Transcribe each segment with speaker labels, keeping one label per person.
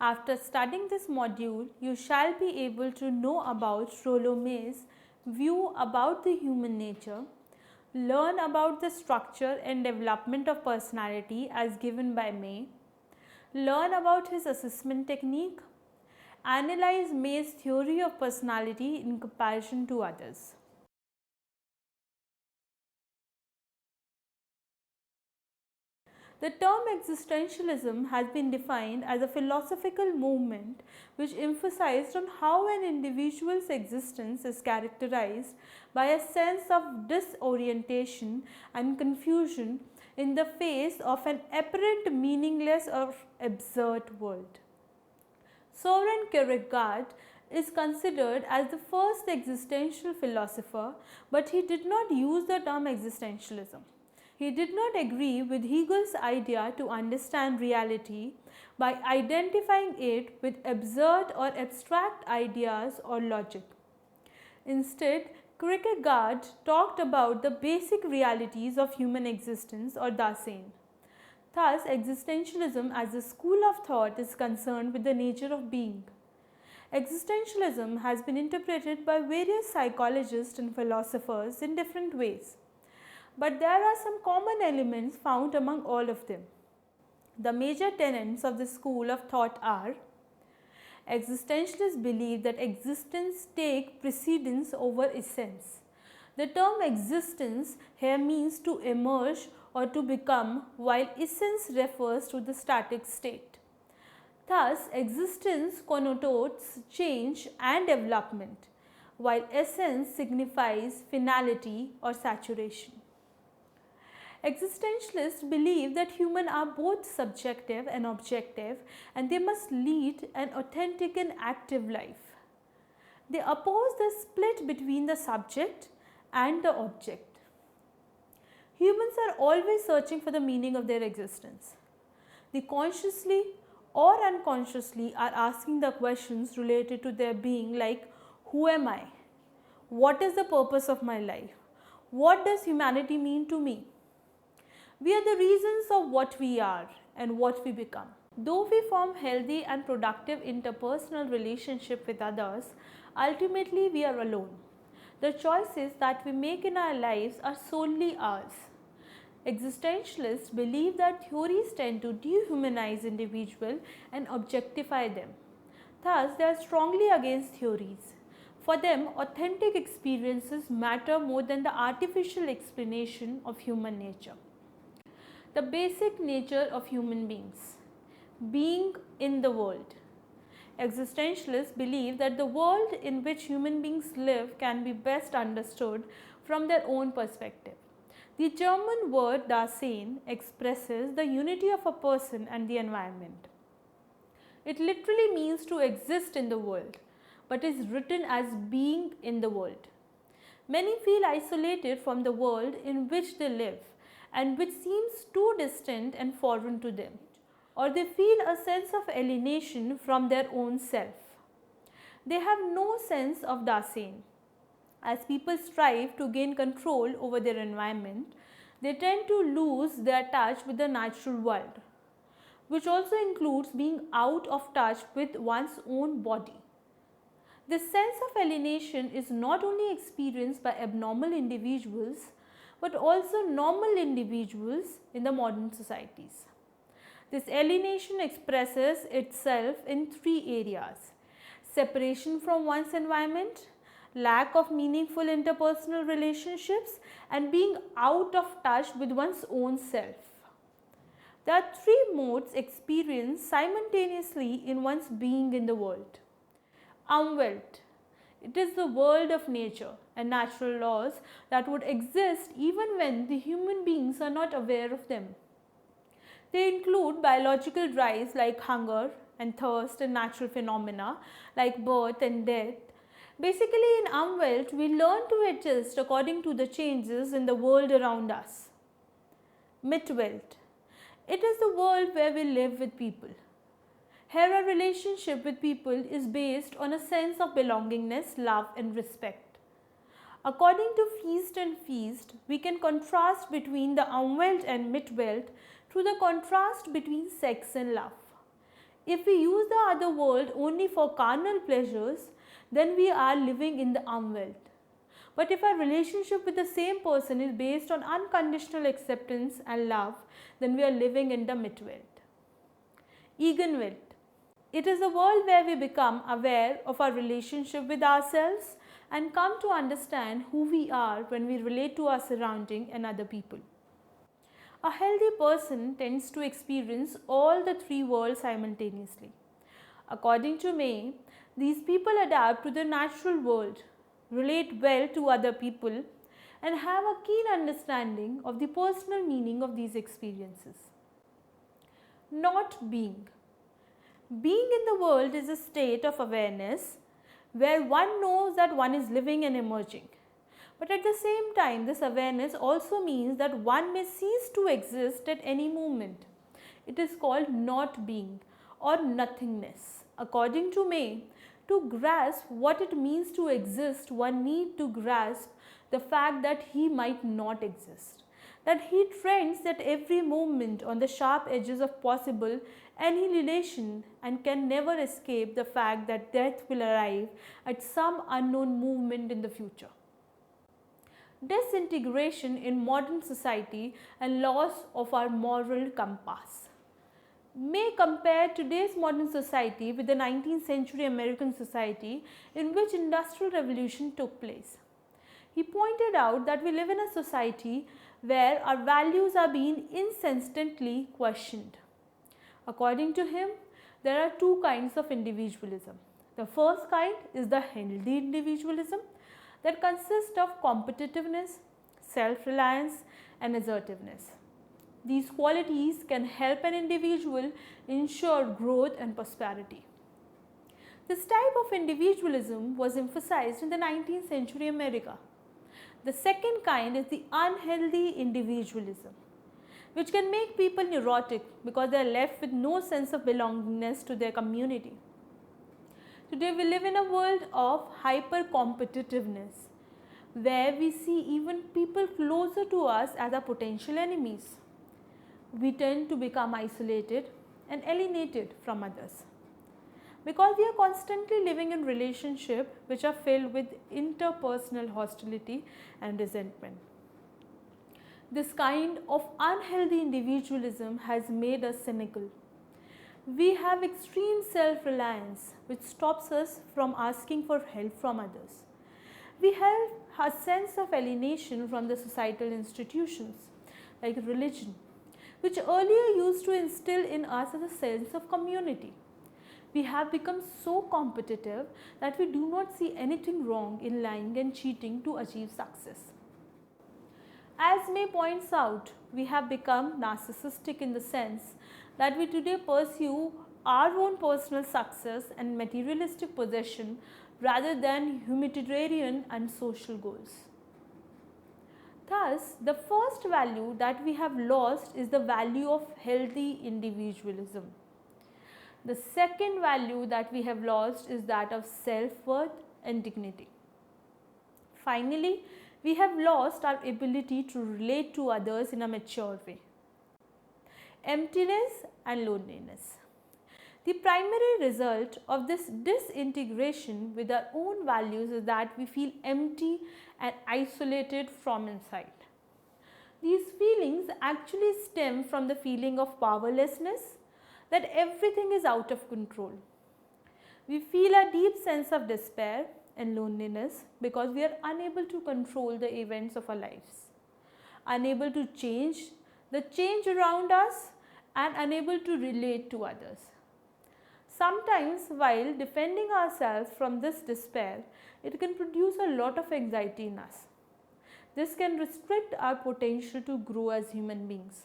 Speaker 1: After studying this module, you shall be able to know about Rollo's view about the human nature, learn about the structure and development of personality as given by May, learn about his assessment technique, analyze May's theory of personality in comparison to others. The term existentialism has been defined as a philosophical movement which emphasized on how an individual's existence is characterized by a sense of disorientation and confusion in the face of an apparent meaningless or absurd world. Soren Kierkegaard is considered as the first existential philosopher, but he did not use the term existentialism. He did not agree with Hegel's idea to understand reality by identifying it with absurd or abstract ideas or logic. Instead, Kierkegaard talked about the basic realities of human existence or Dasein. Thus, existentialism as a school of thought is concerned with the nature of being. Existentialism has been interpreted by various psychologists and philosophers in different ways. But there are some common elements found among all of them. The major tenets of the school of thought are: existentialists believe that existence takes precedence over essence. The term existence here means to emerge or to become, while essence refers to the static state. Thus, existence connotes change and development, while essence signifies finality or saturation. Existentialists believe that humans are both subjective and objective, and they must lead an authentic and active life. They oppose the split between the subject and the object. Humans are always searching for the meaning of their existence. They consciously or unconsciously are asking the questions related to their being, like, who am I? What is the purpose of my life? What does humanity mean to me? We are the reasons of what we are and what we become. Though we form healthy and productive interpersonal relationship with others, ultimately we are alone. The choices that we make in our lives are solely ours. Existentialists believe that theories tend to dehumanize individuals and objectify them. Thus, they are strongly against theories. For them, authentic experiences matter more than the artificial explanation of human nature. The basic nature of human beings: being in the world. Existentialists believe that the world in which human beings live can be best understood from their own perspective. The German word Dasein expresses the unity of a person and the environment. It literally means to exist in the world, but is written as being in the world. Many feel isolated from the world in which they live, and which seems too distant and foreign to them, or they feel a sense of alienation from their own self. They have no sense of Dasein. As people strive to gain control over their environment, they tend to lose their touch with the natural world, which also includes being out of touch with one's own body. This sense of alienation is not only experienced by abnormal individuals, but also normal individuals in the modern societies. This alienation expresses itself in three areas: separation from one's environment, lack of meaningful interpersonal relationships, and being out of touch with one's own self. There are three modes experienced simultaneously in one's being in the world. Umwelt. It is the world of nature and natural laws that would exist even when the human beings are not aware of them. They include biological drives like hunger and thirst, and natural phenomena like birth and death. Basically, in Umwelt, we learn to adjust according to the changes in the world around us. Mitwelt. It is the world where we live with people. Here, our relationship with people is based on a sense of belongingness, love, and respect. According to Feast and Feast, we can contrast between the Umwelt and Mitwelt through the contrast between sex and love. If we use the other world only for carnal pleasures, then we are living in the world. But if our relationship with the same person is based on unconditional acceptance and love, then we are living in the mid-world. Egenwelt. It is a world where we become aware of our relationship with ourselves and come to understand who we are when we relate to our surrounding and other people. A healthy person tends to experience all the three worlds simultaneously. According to May, these people adapt to the natural world, relate well to other people, and have a keen understanding of the personal meaning of these experiences. Not being. Being in the world is a state of awareness where one knows that one is living and emerging. But at the same time, this awareness also means that one may cease to exist at any moment. It is called not being or nothingness. According to May, to grasp what it means to exist, one needs to grasp the fact that he might not exist, that he treads at every moment on the sharp edges of possible annihilation and can never escape the fact that death will arrive at some unknown moment in the future. Disintegration in modern society and loss of our moral compass. May compare today's modern society with the 19th century American society in which industrial revolution took place. He pointed out that we live in a society where our values are being incessantly questioned. According to him, there are two kinds of individualism. The first kind is the healthy individualism that consists of competitiveness, self-reliance and assertiveness. These qualities can help an individual ensure growth and prosperity. This type of individualism was emphasized in the 19th century America. The second kind is the unhealthy individualism, which can make people neurotic because they are left with no sense of belongingness to their community. Today we live in a world of hyper-competitiveness, where we see even people closer to us as our potential enemies. We tend to become isolated and alienated from others because we are constantly living in relationships which are filled with interpersonal hostility and resentment. This kind of unhealthy individualism has made us cynical. We have extreme self-reliance which stops us from asking for help from others. We have a sense of alienation from the societal institutions like religion, which earlier used to instill in us a sense of community. We have become so competitive that we do not see anything wrong in lying and cheating to achieve success. As May points out, we have become narcissistic in the sense that we today pursue our own personal success and materialistic possession rather than humanitarian and social goals. Thus, the first value that we have lost is the value of healthy individualism. The second value that we have lost is that of self-worth and dignity. Finally, we have lost our ability to relate to others in a mature way. Emptiness and loneliness. The primary result of this disintegration with our own values is that we feel empty and isolated from inside. These feelings actually stem from the feeling of powerlessness, that everything is out of control. We feel a deep sense of despair and loneliness because we are unable to control the events of our lives, unable to change the change around us, and unable to relate to others. Sometimes, while defending ourselves from this despair, it can produce a lot of anxiety in us. This can restrict our potential to grow as human beings.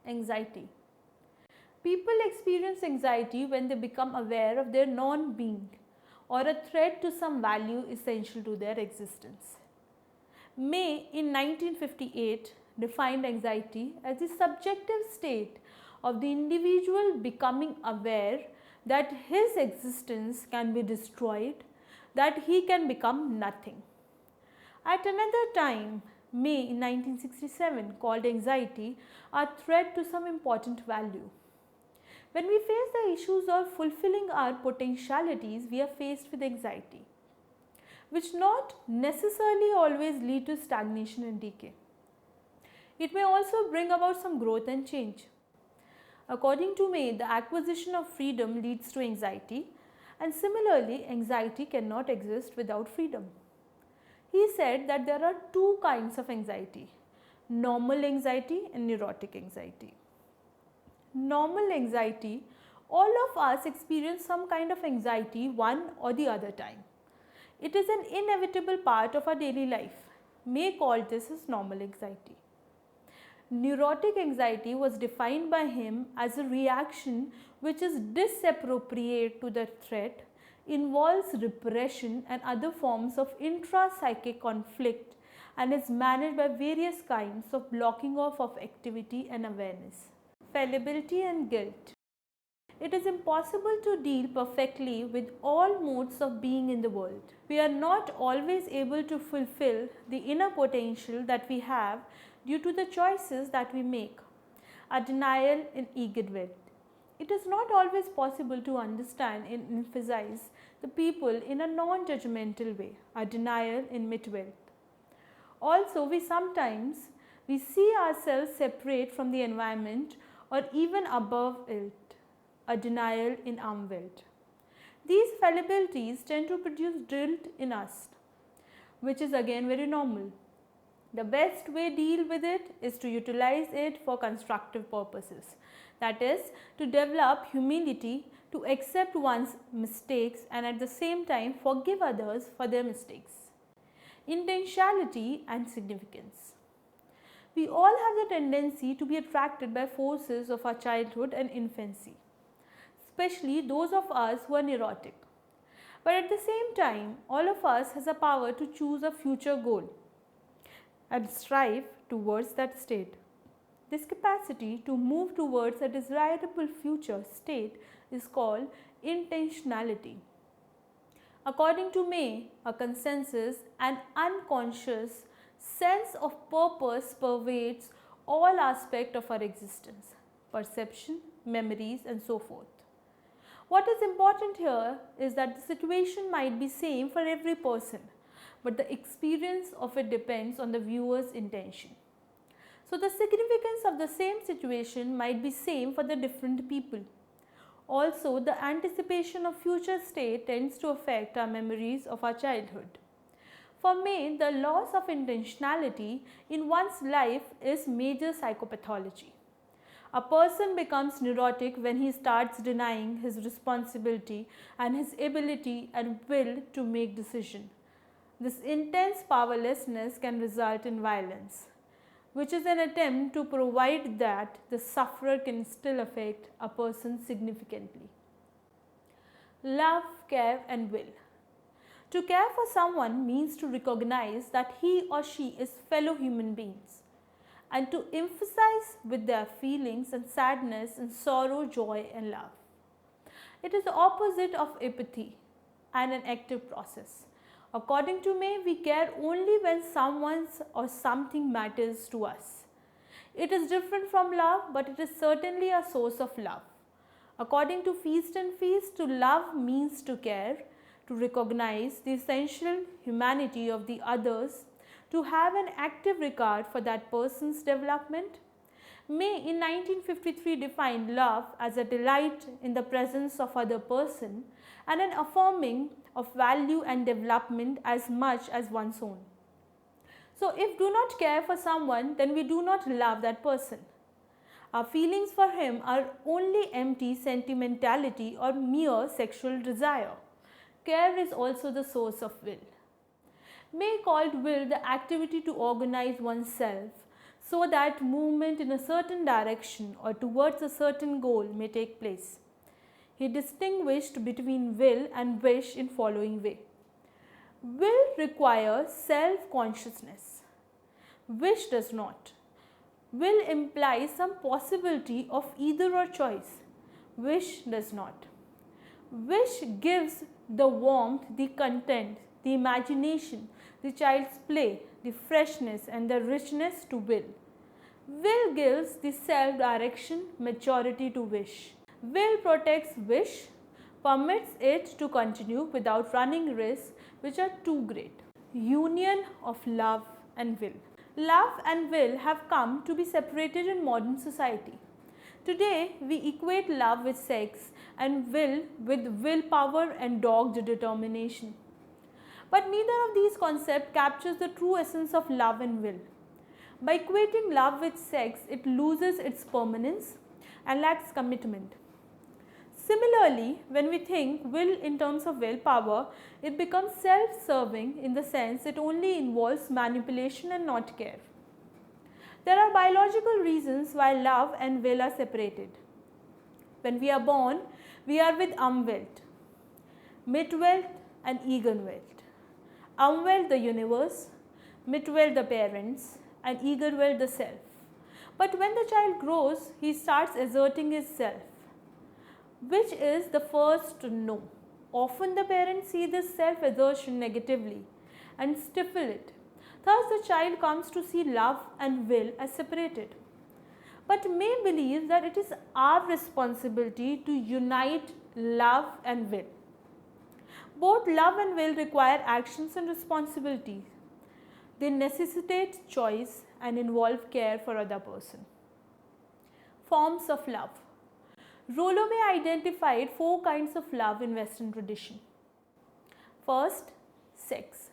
Speaker 1: Anxiety. People experience anxiety when they become aware of their non-being or a threat to some value essential to their existence. May in 1958 defined anxiety as the subjective state of the individual becoming aware that his existence can be destroyed, that he can become nothing. At another time, May in 1967 called anxiety a threat to some important value. When we face the issues of fulfilling our potentialities, we are faced with anxiety, which not necessarily always lead to stagnation and decay. It may also bring about some growth and change. According to May, the acquisition of freedom leads to anxiety, and similarly, anxiety cannot exist without freedom. He said that there are two kinds of anxiety: normal anxiety and neurotic anxiety. Normal anxiety, all of us experience some kind of anxiety one or the other time. It is an inevitable part of our daily life. May called this as normal anxiety. Neurotic anxiety was defined by him as a reaction which is disappropriate to the threat, involves repression and other forms of intra-psychic conflict, and is managed by various kinds of blocking off of activity and awareness. Fallibility and guilt. It is impossible to deal perfectly with all modes of being in the world. We are not always able to fulfill the inner potential that we have due to the choices that we make. A denial in ego will. It is not always possible to understand and emphasize the people in a non-judgmental way. A denial in mid-wealth. Also, we see ourselves separate from the environment or even above it, a denial in arm-wilt. These fallibilities tend to produce guilt in us, which is again very normal. The best way to deal with it is to utilize it for constructive purposes. That is, to develop humility, to accept one's mistakes and at the same time forgive others for their mistakes. Intentionality and significance. We all have the tendency to be attracted by forces of our childhood and infancy, especially those of us who are neurotic. But at the same time, all of us has a power to choose a future goal and strive towards that state. This capacity to move towards a desirable future state is called intentionality. According to May, a consensus and unconscious sense of purpose pervades all aspects of our existence, perception, memories and so forth. What is important here is that the situation might be same for every person, but the experience of it depends on the viewer's intention. So the significance of the same situation might be same for the different people. Also, the anticipation of future state tends to affect our memories of our childhood. For May, the loss of intentionality in one's life is major psychopathology. A person becomes neurotic when he starts denying his responsibility and his ability and will to make decisions. This intense powerlessness can result in violence, which is an attempt to provide that the sufferer can still affect a person significantly. Love, care and will. To care for someone means to recognize that he or she is fellow human beings and to emphasize with their feelings and sadness and sorrow, joy and love. It is the opposite of apathy and an active process. According to May, we care only when someone or something matters to us. It is different from love, but it is certainly a source of love. According to Feast and Feast, to love means to care, to recognize the essential humanity of the others, to have an active regard for that person's development. May in 1953 defined love as a delight in the presence of other person and an affirming of value and development as much as one's own. So if do not care for someone, then we do not love that person. Our feelings for him are only empty sentimentality or mere sexual desire. Care is also the source of will. May called will the activity to organize oneself so that movement in a certain direction or towards a certain goal may take place. He distinguished between will and wish in following way. Will requires self-consciousness. Wish does not. Will implies some possibility of either or choice. Wish does not. Wish gives the warmth, the content, the imagination, the child's play, the freshness and the richness to will. Will gives the self-direction, maturity to wish. Will protects wish, permits it to continue without running risks which are too great. Union of love and will. Love and will have come to be separated in modern society. Today, we equate love with sex and will with willpower and dogged determination. But neither of these concepts captures the true essence of love and will. By equating love with sex, it loses its permanence and lacks commitment. Similarly, when we think will in terms of willpower, it becomes self-serving in the sense it only involves manipulation and not care. There are biological reasons why love and will are separated. When we are born, we are with Umwelt, Mitwelt and Egenwelt. Umwelt the universe, Mitwelt the parents and Egenwelt the self. But when the child grows, he starts asserting his self. Which is the first to know? Often the parents see this self-assertion negatively and stifle it. Thus the child comes to see love and will as separated, but may believe that it is our responsibility to unite love and will. Both love and will require actions and responsibilities. They necessitate choice and involve care for other person. Forms of love. Rollo may identified 4 kinds of love in Western tradition. First, sex.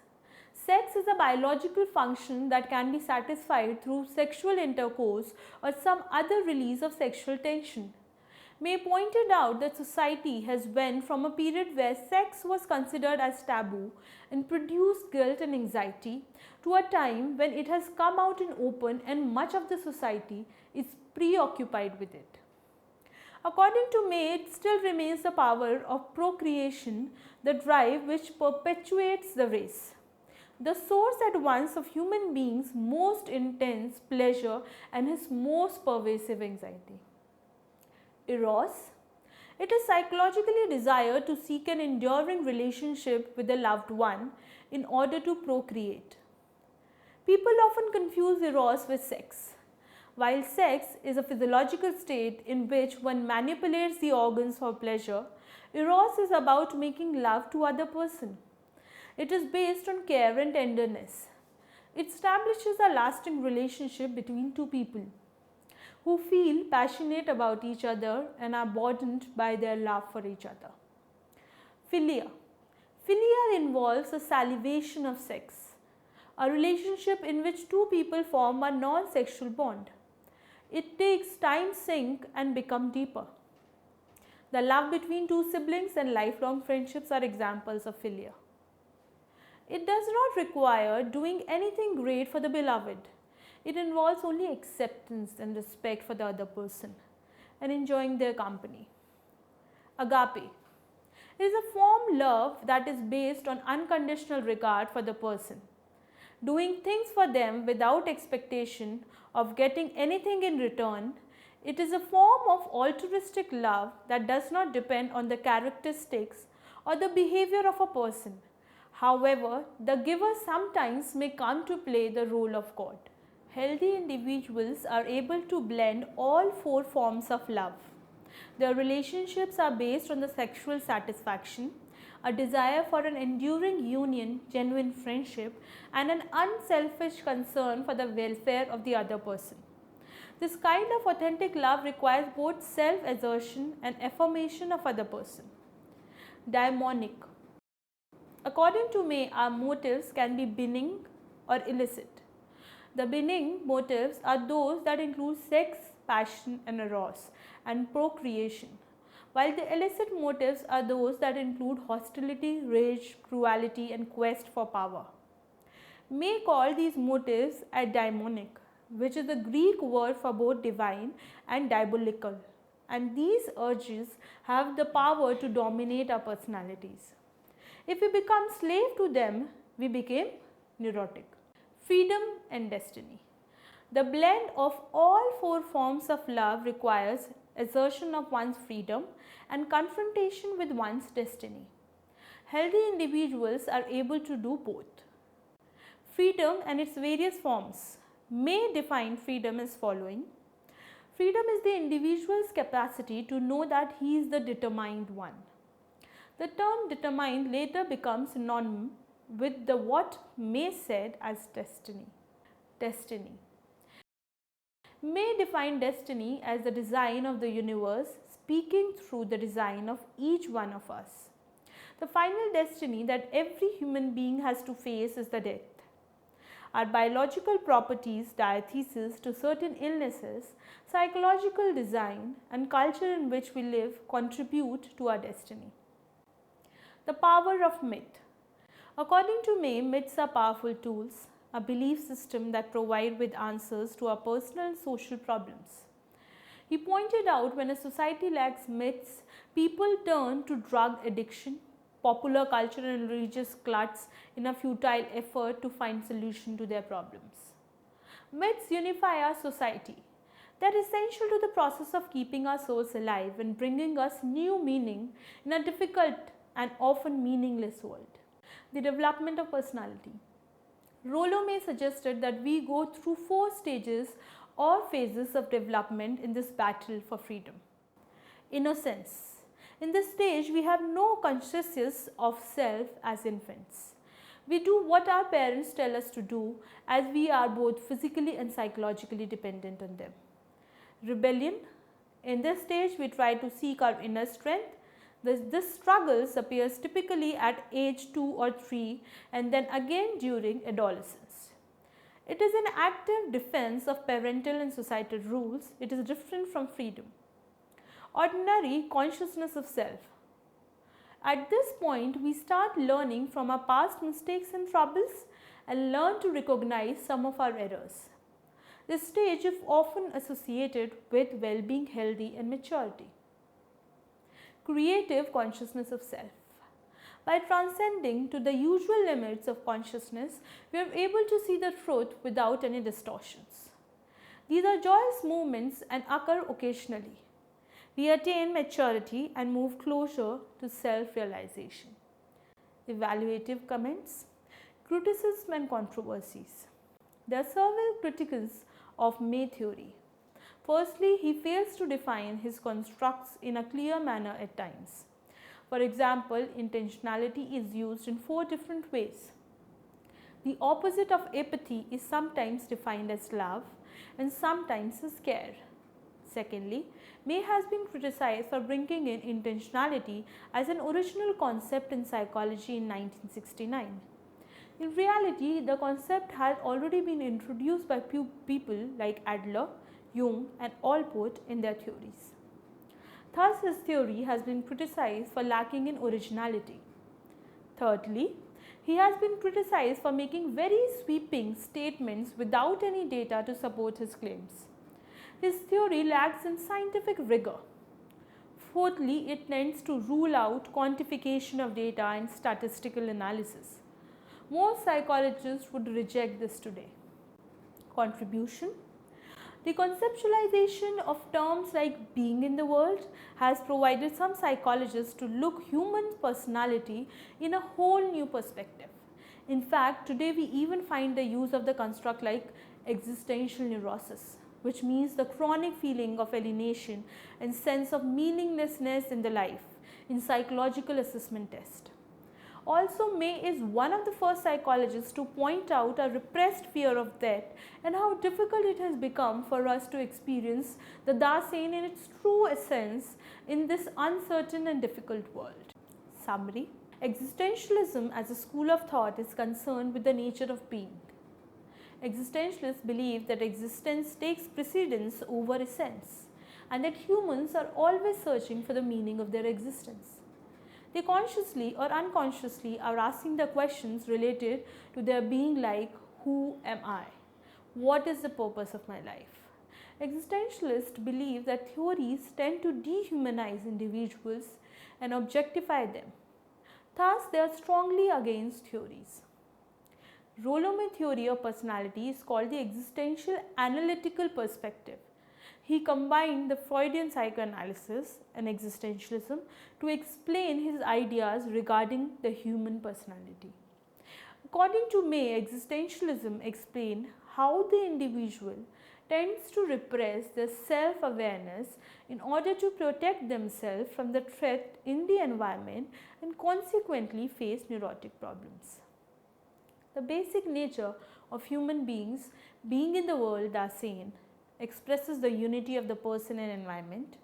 Speaker 1: Sex is a biological function that can be satisfied through sexual intercourse or some other release of sexual tension. May pointed out that society has went from a period where sex was considered as taboo and produced guilt and anxiety to a time when it has come out in open and much of the society is preoccupied with it. According to May, it still remains the power of procreation, the drive which perpetuates the race, the source at once of human beings' most intense pleasure and his most pervasive anxiety. Eros. It is psychologically desire to seek an enduring relationship with a loved one in order to procreate. People often confuse eros with sex. While sex is a physiological state in which one manipulates the organs for pleasure, eros is about making love to other person. It is based on care and tenderness. It establishes a lasting relationship between two people who feel passionate about each other and are burdened by their love for each other. Philia. Philia involves a salivation of sex, a relationship in which two people form a non-sexual bond. It takes time sink and become deeper. The love between two siblings and lifelong friendships are examples of philia. It does not require doing anything great for the beloved. It involves only acceptance and respect for the other person and enjoying their company. Agape. It is a form love that is based on unconditional regard for the person, doing things for them without expectation of getting anything in return. It is a form of altruistic love that does not depend on the characteristics or the behavior of a person. However, the giver sometimes may come to play the role of God. Healthy individuals are able to blend all 4 forms of love. Their relationships are based on the sexual satisfaction, a desire for an enduring union, genuine friendship, and an unselfish concern for the welfare of the other person. This kind of authentic love requires both self-assertion and affirmation of other person. Daimonic. According to May, our motives can be benign or illicit. The benign motives are those that include sex, passion and eros and procreation, while the illicit motives are those that include hostility, rage, cruelty and quest for power. May call these motives a daimonic, which is the Greek word for both divine and diabolical, and these urges have the power to dominate our personalities. If we become slave to them, we become neurotic. Freedom and destiny. The blend of all 4 forms of love requires assertion of one's freedom and confrontation with one's destiny. Healthy individuals are able to do both. Freedom and its various forms. May define freedom as following. Freedom is the individual's capacity to know that he is the determined one. The term determined later becomes synonymous with the what May said as destiny. Destiny. May defined destiny as the design of the universe speaking through the design of each one of us. The final destiny that every human being has to face is the death. Our biological properties, diathesis to certain illnesses, psychological design, and culture in which we live contribute to our destiny. The power of myth. According to May, myths are powerful tools, a belief system that provide with answers to our personal and social problems. He pointed out when a society lacks myths, people turn to drug addiction, popular culture and religious cults in a futile effort to find solution to their problems. Myths unify our society. They are essential to the process of keeping our souls alive and bringing us new meaning in a difficult and often meaningless world. The development of personality. Rollo May suggested that we go through 4 stages or phases of development in this battle for freedom. Innocence. In this stage, we have no consciousness of self as infants. We do what our parents tell us to do, as we are both physically and psychologically dependent on them. Rebellion. In this stage, we try to seek our inner strength. This struggles appears typically at age 2 or 3 and then again during adolescence. It is an active defense of parental and societal rules. It is different from freedom. Ordinary consciousness of self. At this point, we start learning from our past mistakes and troubles and learn to recognize some of our errors. This stage is often associated with well-being, healthy and maturity. Creative consciousness of self. By transcending to the usual limits of consciousness, we are able to see the truth without any distortions. These are joyous moments and occur occasionally. We attain maturity and move closer to self-realization. Evaluative comments, criticism and controversies. There are several critics of May theory. Firstly, he fails to define his constructs in a clear manner at times. For example, intentionality is used in 4 different ways. The opposite of apathy is sometimes defined as love and sometimes as care. Secondly, May has been criticized for bringing in intentionality as an original concept in psychology in 1969. In reality, the concept had already been introduced by people like Adler, Jung and Allport in their theories. Thus, his theory has been criticized for lacking in originality. Thirdly, he has been criticized for making very sweeping statements without any data to support his claims. His theory lacks in scientific rigor. Fourthly, it tends to rule out quantification of data and statistical analysis. Most psychologists would reject this today. Contribution. The conceptualization of terms like being in the world has provided some psychologists to look human personality in a whole new perspective. In fact, today we even find the use of the construct like existential neurosis, which means the chronic feeling of alienation and sense of meaninglessness in the life in psychological assessment test. Also, May is one of the first psychologists to point out a repressed fear of death and how difficult it has become for us to experience the Dasein in its true essence in this uncertain and difficult world. Summary. Existentialism as a school of thought is concerned with the nature of being. Existentialists believe that existence takes precedence over essence and that humans are always searching for the meaning of their existence. They consciously or unconsciously are asking the questions related to their being like, who am I? What is the purpose of my life? Existentialists believe that theories tend to dehumanize individuals and objectify them. Thus, they are strongly against theories. Rollo May theory of personality is called the existential analytical perspective. He combined the Freudian psychoanalysis and existentialism to explain his ideas regarding the human personality. According to May, existentialism explained how the individual tends to repress their self-awareness in order to protect themselves from the threat in the environment and consequently face neurotic problems. The basic nature of human beings being in the world are sane expresses the unity of the person and environment.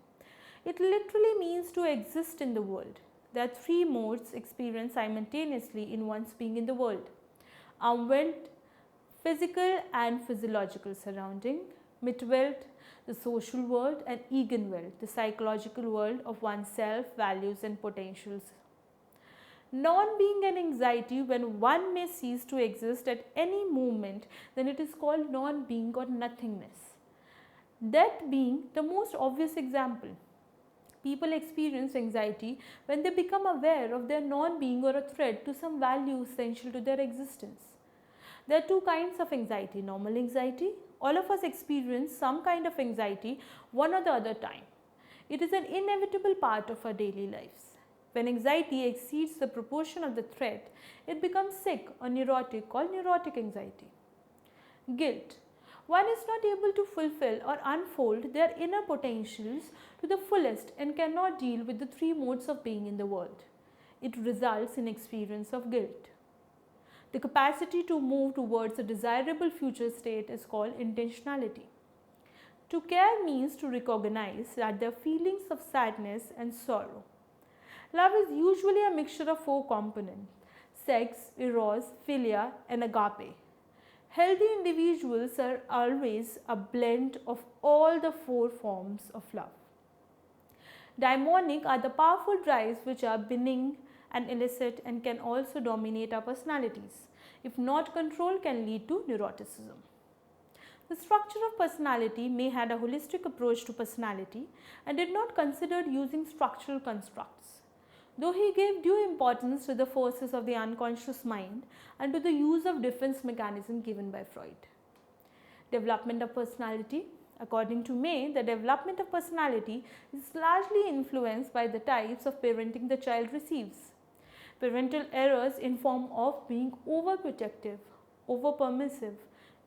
Speaker 1: It literally means to exist in the world. There are three modes experienced simultaneously in one's being in the world: Umwelt, physical and physiological surrounding; Mitwelt, the social world; and Eigenwelt, the psychological world of oneself, values and potentials. Non-being and anxiety, when one may cease to exist at any moment, then it is called non-being or nothingness. That being the most obvious example. People experience anxiety when they become aware of their non-being or a threat to some value essential to their existence. There are two kinds of anxiety: normal anxiety. All of us experience some kind of anxiety one or the other time. It is an inevitable part of our daily lives. When anxiety exceeds the proportion of the threat, it becomes sick or neurotic, called neurotic anxiety. Guilt. One is not able to fulfill or unfold their inner potentials to the fullest and cannot deal with the three modes of being in the world. It results in experience of guilt. The capacity to move towards a desirable future state is called intentionality. To care means to recognize that there are feelings of sadness and sorrow. Love is usually a mixture of four components: sex, eros, philia, and agape. Healthy individuals are always a blend of all the four forms of love. Daimonic are the powerful drives which are benign and illicit and can also dominate our personalities. If not controlled, can lead to neuroticism. The structure of personality may had a holistic approach to personality and did not consider using structural constructs. Though he gave due importance to the forces of the unconscious mind and to the use of defense mechanism given by Freud. Development of personality. According to May, the development of personality is largely influenced by the types of parenting the child receives. Parental errors in form of being overprotective, overpermissive,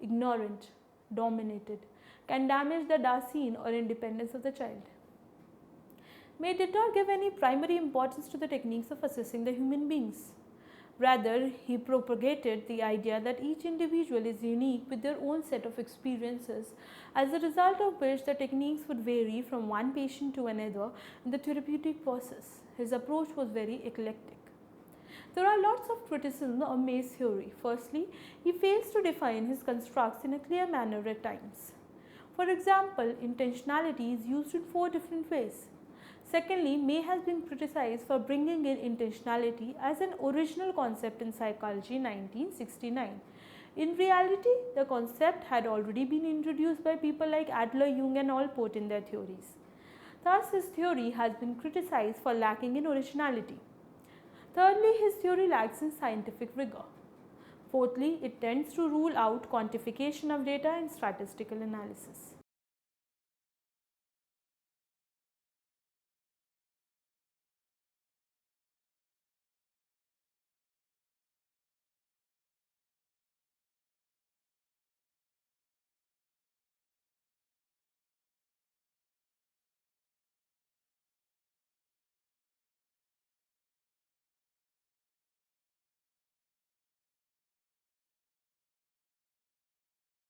Speaker 1: ignorant, dominated can damage the Dasein or independence of the child. May did not give any primary importance to the techniques of assessing the human beings. Rather, he propagated the idea that each individual is unique with their own set of experiences, as a result of which the techniques would vary from one patient to another in the therapeutic process. His approach was very eclectic. There are lots of criticism of May's theory. Firstly, he fails to define his constructs in a clear manner at times. For example, intentionality is used in 4 different ways. Secondly, May has been criticized for bringing in intentionality as an original concept in psychology in 1969. In reality, the concept had already been introduced by people like Adler, Jung and Allport in their theories. Thus, his theory has been criticized for lacking in originality. Thirdly, his theory lacks in scientific rigor. Fourthly, it tends to rule out quantification of data and statistical analysis.